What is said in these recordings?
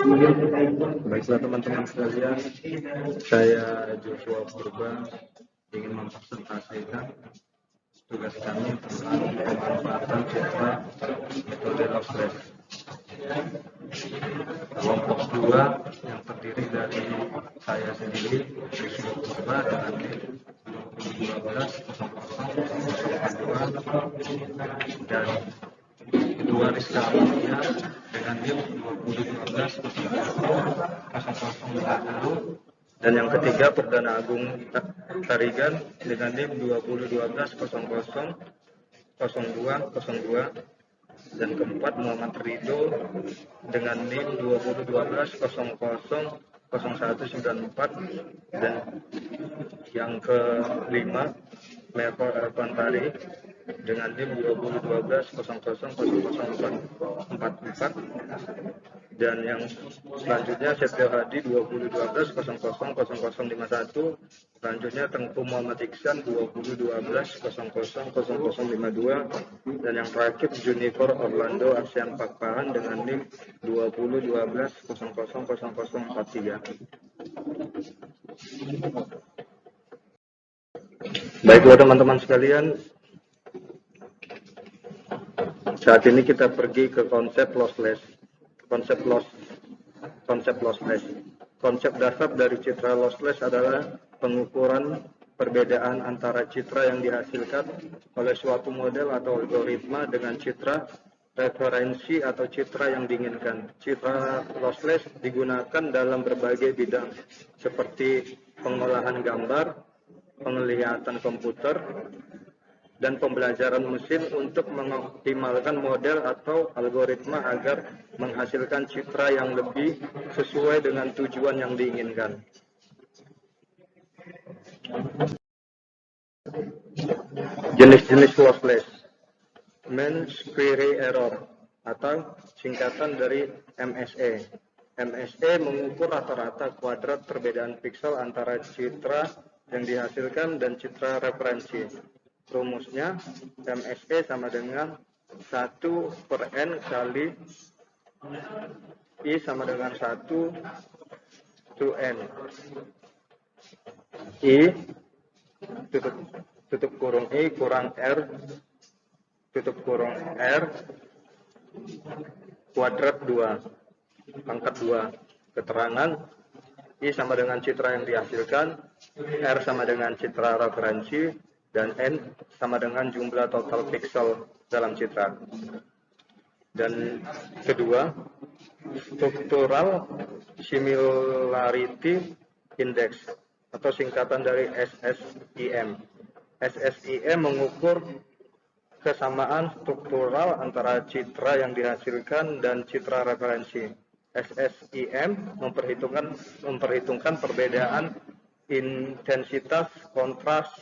Baiklah teman-teman sekalian, saya Joshua Purba ingin mempresentasikan tugas kami tentang pemanfaatan citra metode lossless. Kelompok 2 yang terdiri dari saya sendiri, Joshua Purba, dengan NIM 2012-0002 dan kedua Rizka Amalia dengan NIM 2012-0020 dan yang ketiga Perdana Agung Tarigan dengan NIM 2012-000202 dan keempat Muhammad Ridho dengan NIM 2012-000194 dan yang kelima Merko Erpantari dengan NIM 2012-000044 dan yang selanjutnya Setio Hadi 2012-000051, selanjutnya Tengku Muhammad Iksan 2012-000052 dan yang terakhir Junifer Orlando Asian Pakpahan dengan NIM 2012-000043. Baiklah teman-teman sekalian, saat ini kita pergi ke konsep lossless. Konsep dasar dari citra lossless adalah pengukuran perbedaan antara citra yang dihasilkan oleh suatu model atau algoritma dengan citra referensi atau citra yang diinginkan. Citra lossless digunakan dalam berbagai bidang seperti pengolahan gambar, penglihatan komputer, dan pembelajaran mesin untuk mengoptimalkan model atau algoritma agar menghasilkan citra yang lebih sesuai dengan tujuan yang diinginkan. Jenis-jenis lossless. Mean Square Error atau singkatan dari MSE. MSE mengukur rata-rata kuadrat perbedaan piksel antara citra yang dihasilkan dan citra referensi. Rumusnya MSE sama dengan 1/n kali I sama dengan 1/n. I tutup kurung I kurang R tutup kurung R kuadrat 2 pangkat 2. Keterangan I sama dengan citra yang dihasilkan, R sama dengan citra referensi, dan N sama dengan jumlah total piksel dalam citra. Dan kedua, Structural Similarity Index atau singkatan dari SSIM. SSIM mengukur kesamaan struktural antara citra yang dihasilkan dan citra referensi. SSIM memperhitungkan perbedaan intensitas, kontras,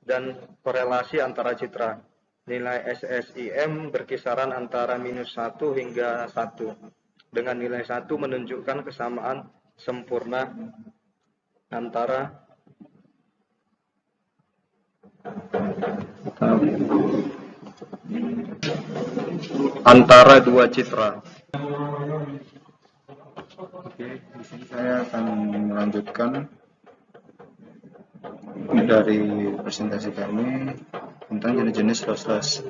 dan korelasi antara citra. Nilai SSIM berkisaran antara -1 hingga 1. Dengan nilai 1 menunjukkan kesamaan sempurna antara dua citra. Oke, di sini saya akan melanjutkan dari presentasi kami tentang jenis-jenis lossless.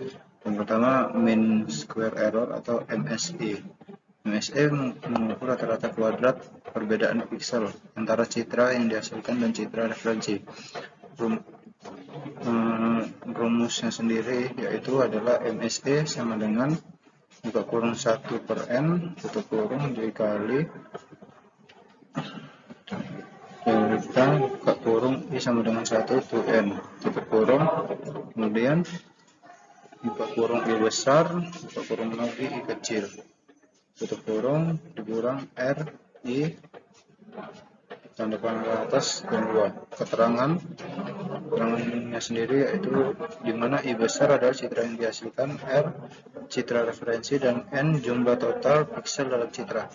Yang pertama, mean square error atau MSE. MSE mengukur rata-rata kuadrat perbedaan piksel antara citra yang dihasilkan dan citra referensi. Rumusnya sendiri yaitu adalah MSE sama dengan buka kurung 1/n tutup kurung dikali kita buka kurung I sama dengan 1/n tutup kurung, kemudian buka kurung I besar, buka kurung lagi I kecil, tutup kurung dikurang R I tanda panah atas dan 2. Keterangannya sendiri yaitu dimana I besar adalah citra yang dihasilkan, R citra referensi, dan N jumlah total piksel dalam citra.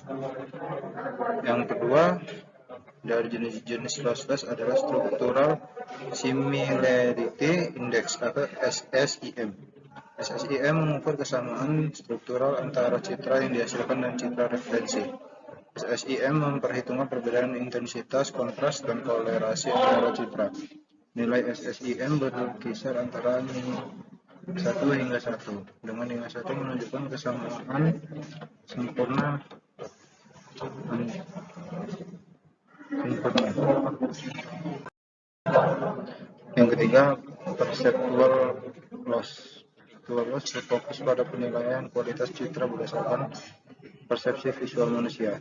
Yang kedua dari jenis-jenis lossless adalah Structural Similarity Index atau SSIM. SSIM mengukur kesamaan struktural antara citra yang dihasilkan dan citra referensi. SSIM memperhitungkan perbedaan intensitas, kontras, dan kolerasi antara citra. Nilai SSIM berkisar antara 1 hingga 1, dengan hingga 1 menunjukkan kesamaan sempurna. Yang ketiga, perceptual loss. Perceptual loss berfokus pada penilaian kualitas citra berdasarkan persepsi visual manusia.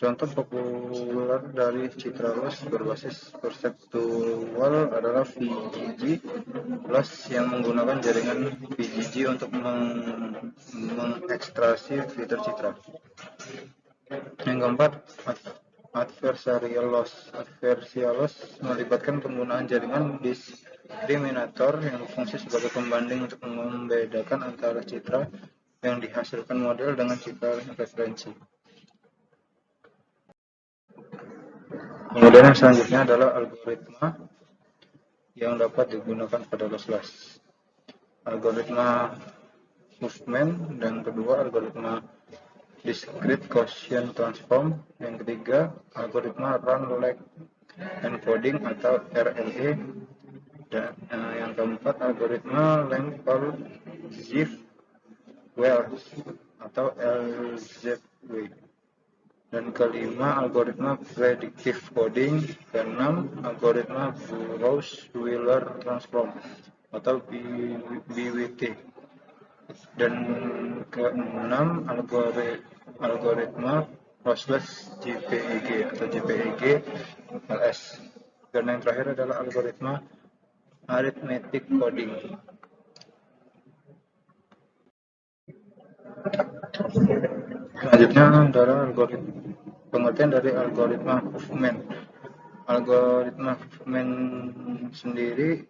Contoh populer dari citra loss berbasis perseptual adalah VGG loss yang menggunakan jaringan VGG untuk mengekstraksi filter citra. Yang keempat, adversarial loss. Adversarial loss melibatkan penggunaan jaringan diskriminator yang berfungsi sebagai pembanding untuk membedakan antara citra yang dihasilkan model dengan citra referensi. Kemudian yang selanjutnya adalah algoritma yang dapat digunakan pada lossless. Algoritma movement, dan kedua algoritma discrete Gaussian transform, yang ketiga algoritma run length encoding atau RLE, dan yang keempat algoritma length Zipf-Wells atau LZW, dan kelima algoritma predictive coding, keenam algoritma Burrows-Wheeler transform atau BWT, dan keenam algoritma lossless JPEG atau JPEG LS, dan yang terakhir adalah algoritma arithmetic coding. Selanjutnya adalah pengertian dari algoritma movement. Algoritma movement sendiri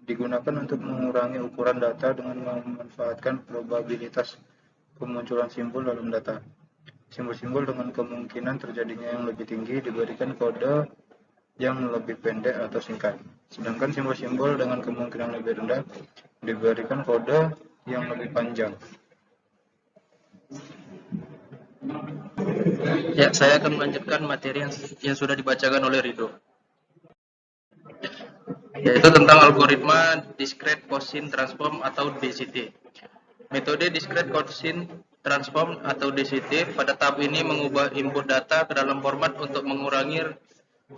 digunakan untuk mengurangi ukuran data dengan memanfaatkan probabilitas kemunculan simbol dalam data. Simbol-simbol dengan kemungkinan terjadinya yang lebih tinggi diberikan kode yang lebih pendek atau singkat, sedangkan simbol-simbol dengan kemungkinan lebih rendah diberikan kode yang lebih panjang. Ya, saya akan melanjutkan materi yang sudah dibacakan oleh Rido, yaitu tentang algoritma discrete Gaussian transform atau DCT. Metode discrete Gaussian transform atau DCT pada tahap ini mengubah input data ke dalam format untuk mengurangi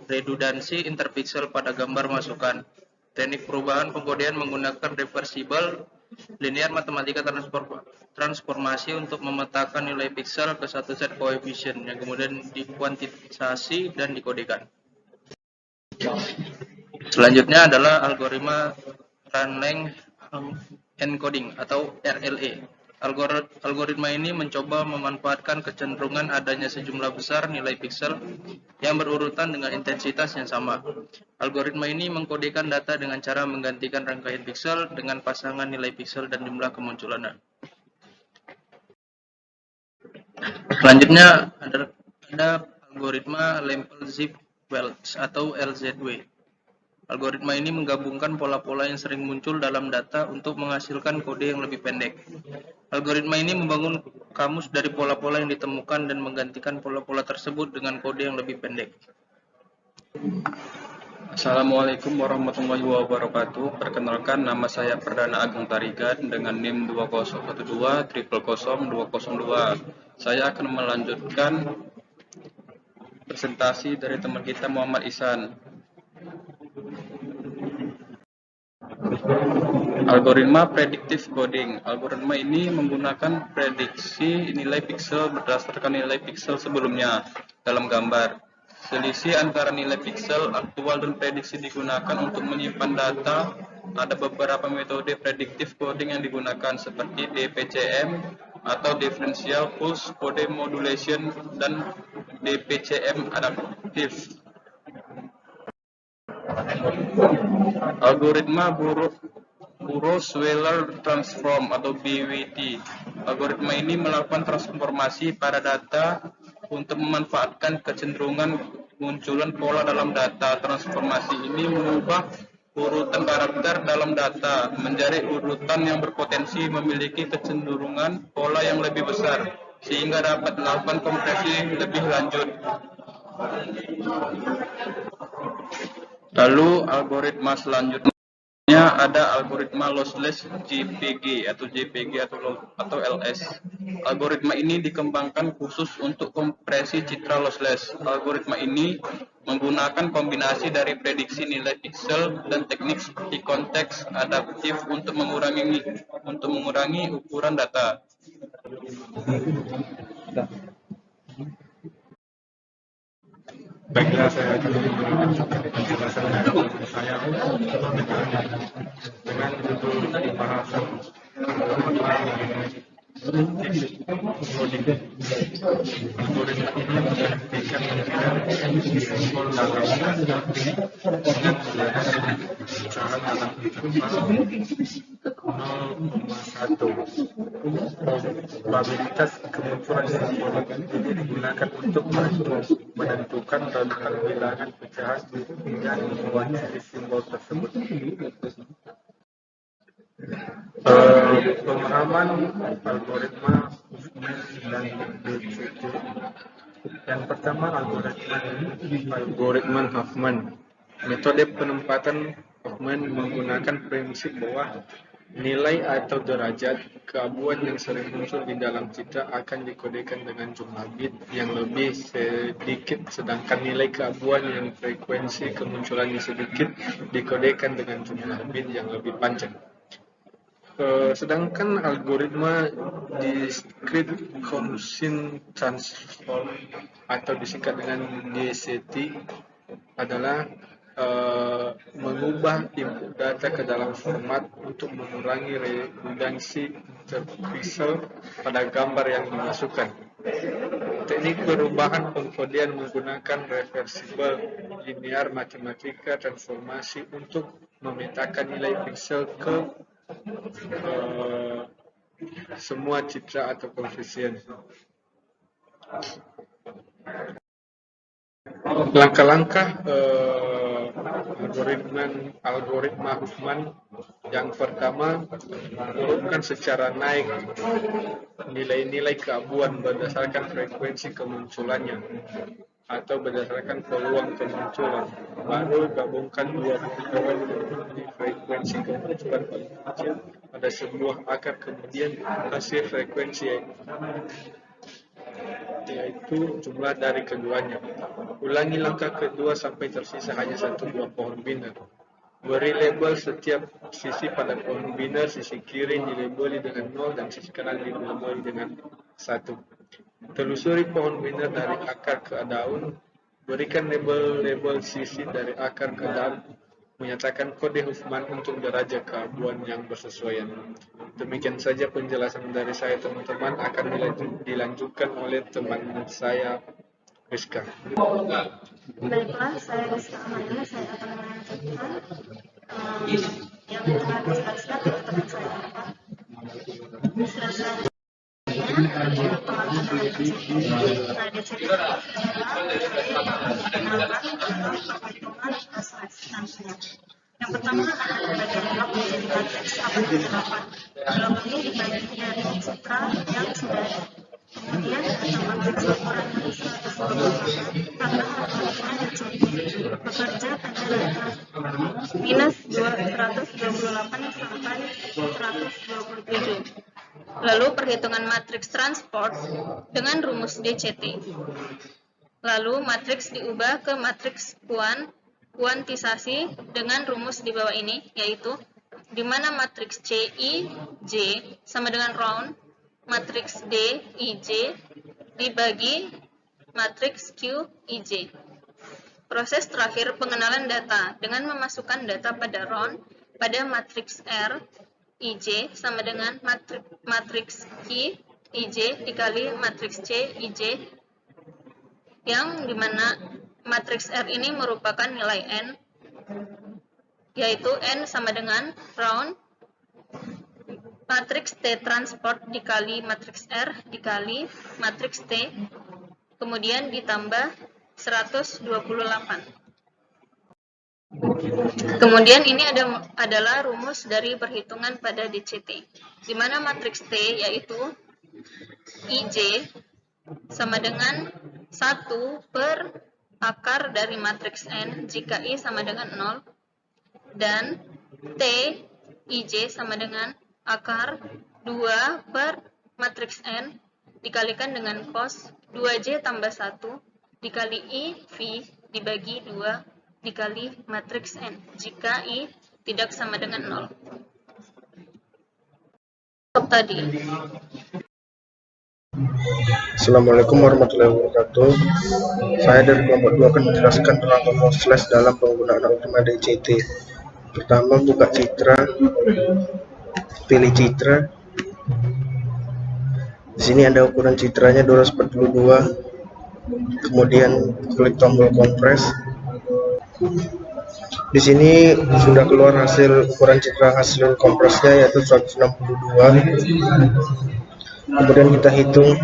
redundansi interpixel pada gambar masukan. Teknik perubahan pengkodean menggunakan reversible linear matematika transformasi untuk memetakan nilai pixel ke satu set coefficient yang kemudian dikuantitisasi dan dikodekan. Selanjutnya adalah algoritma run length encoding atau RLE. Algoritma ini mencoba memanfaatkan kecenderungan adanya sejumlah besar nilai pixel yang berurutan dengan intensitas yang sama. Algoritma ini mengkodekan data dengan cara menggantikan rangkaian pixel dengan pasangan nilai pixel dan jumlah kemunculannya. Selanjutnya ada algoritma Lempel-Zipf-Wells atau LZW. Algoritma ini menggabungkan pola-pola yang sering muncul dalam data untuk menghasilkan kode yang lebih pendek. Algoritma ini membangun kamus dari pola-pola yang ditemukan dan menggantikan pola-pola tersebut dengan kode yang lebih pendek. Assalamualaikum warahmatullahi wabarakatuh. Perkenalkan, nama saya Perdana Agung Tarigan dengan NIM 2012000202. Saya akan melanjutkan presentasi dari teman kita Muhammad Ihsan. Algoritma predictive coding. Algoritma ini menggunakan prediksi nilai pixel berdasarkan nilai pixel sebelumnya dalam gambar. Selisih antara nilai pixel aktual dan prediksi digunakan untuk menyimpan data. Ada beberapa metode predictive coding yang digunakan seperti DPCM atau Differential Pulse Code Modulation dan DPCM adaptif. Algoritma Burrows-Wheeler transform atau BWT. Algoritma ini melakukan transformasi pada data untuk memanfaatkan kecenderungan munculan pola dalam data. Transformasi ini mengubah urutan karakter dalam data menjadi urutan yang berpotensi memiliki kecenderungan pola yang lebih besar. sehingga dapat melakukan kompresi lebih lanjut. Lalu algoritma selanjutnya ada algoritma lossless JPG atau LS. Algoritma ini dikembangkan khusus untuk kompresi citra lossless. Algoritma ini menggunakan kombinasi dari prediksi nilai piksel dan teknik seperti konteks adaptif untuk mengurangi ukuran data. Baiklah, saya akan memberikan penjelasan saya dengan judul pembahasan algoritma ini menghentikan simbol dalam cara dalam interval 0,1. Probabilitas kemunculan simbol ini digunakan untuk menentukan radical bilangan pecahan yang mewakili simbol tersebut. Pemahaman algoritma Huffman dan DCT. Yang pertama, algoritma Huffman. Metode penempatan Huffman menggunakan prinsip bahwa nilai atau derajat keabuan yang sering muncul di dalam citra akan dikodekan dengan jumlah bit yang lebih sedikit, sedangkan nilai keabuan yang frekuensi kemunculannya sedikit dikodekan dengan jumlah bit yang lebih panjang. Sedangkan algoritma Discrete Gaussian Transform atau disingkat dengan DCT adalah mengubah input data ke dalam format untuk mengurangi redundansi interpixel pada gambar yang dimasukkan. Teknik perubahan pengkodean menggunakan reversible linear matematika transformasi untuk memetakan nilai piksel ke semua citra atau koefisien. Langkah-langkah algoritma Huffman. Yang pertama, urutkan secara naik nilai-nilai keabuan berdasarkan frekuensi kemunculannya atau berdasarkan peluang kemunculan. Baru gabungkan dua poin di frekuensi kemunculan paling kecil pada sebuah akar, kemudian hasil frekuensi yaitu jumlah dari keduanya. Ulangi langkah kedua sampai tersisa hanya satu buah pohon biner. Beri label setiap sisi pada pohon biner. Sisi kiri dilabeli dengan 0 dan sisi kanan dilabeli dengan 1. Telusuri pohon biner dari akar ke daun. Berikan label sisi dari akar ke daun. Menyatakan kode Huffman untuk derajat keabuan yang bersesuaian. Demikian saja penjelasan dari saya, teman-teman. Akan dilanjutkan oleh teman saya, Rizka. Baiklah, saya Rizka Amanda. Saya akan melanjutkan yang telah dijelaskan oleh teman saya Pak. Yang pertama adalah pembagian blok menjadi matriks abad ke-8. Blok ini dibagi dari citra yang sudah ada. Kemudian ada matriks ukuran 128 karena algoritma DCT bekerja pada data minus 228 sampai 127. Lalu perhitungan matriks transport dengan rumus DCT. Lalu matriks diubah ke matriks kuantisasi dengan rumus di bawah ini, yaitu di mana matriks C, I, J sama dengan round, matriks D, I, J dibagi matriks Q, I, J. Proses terakhir pengenalan data dengan memasukkan data pada round pada matriks R, I, J sama dengan matriks Q, I, J dikali matriks C, I, J, yang dimana matriks R ini merupakan nilai N, yaitu N sama dengan round matriks T transport dikali matriks R dikali matriks T, kemudian ditambah 128. Kemudian ini adalah rumus dari perhitungan pada DCT, di mana matriks T yaitu IJ sama dengan 1 per akar dari matriks N jika I sama dengan 0, dan T IJ sama dengan akar 2 per matriks N dikalikan dengan cos 2J tambah 1 dikali I V dibagi 2 dikali matriks N jika I tidak sama dengan 0. Stop tadi. Assalamualaikum warahmatullahi wabarakatuh. Saya dari kelompok 2 akan menjelaskan tentang tombol slash dalam penggunaan algoritma DCT. Pertama, buka citra, pilih citra. Di sini ada ukuran citranya 242. Kemudian klik tombol kompres. Di sini sudah keluar hasil ukuran citra hasil kompresnya yaitu 162. Kemudian kita hitung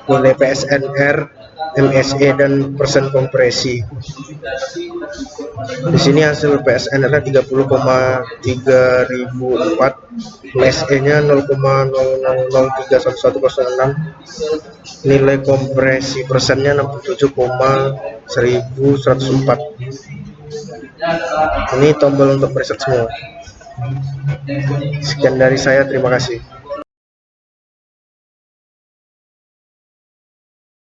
nilai PSNR, MSE dan persen kompresi. Di sini hasil PSNR 30,3004, MSE-nya 0,00031106, nilai kompresi persennya 67,1104. Ini tombol untuk preset semua. Sekian dari saya, terima kasih.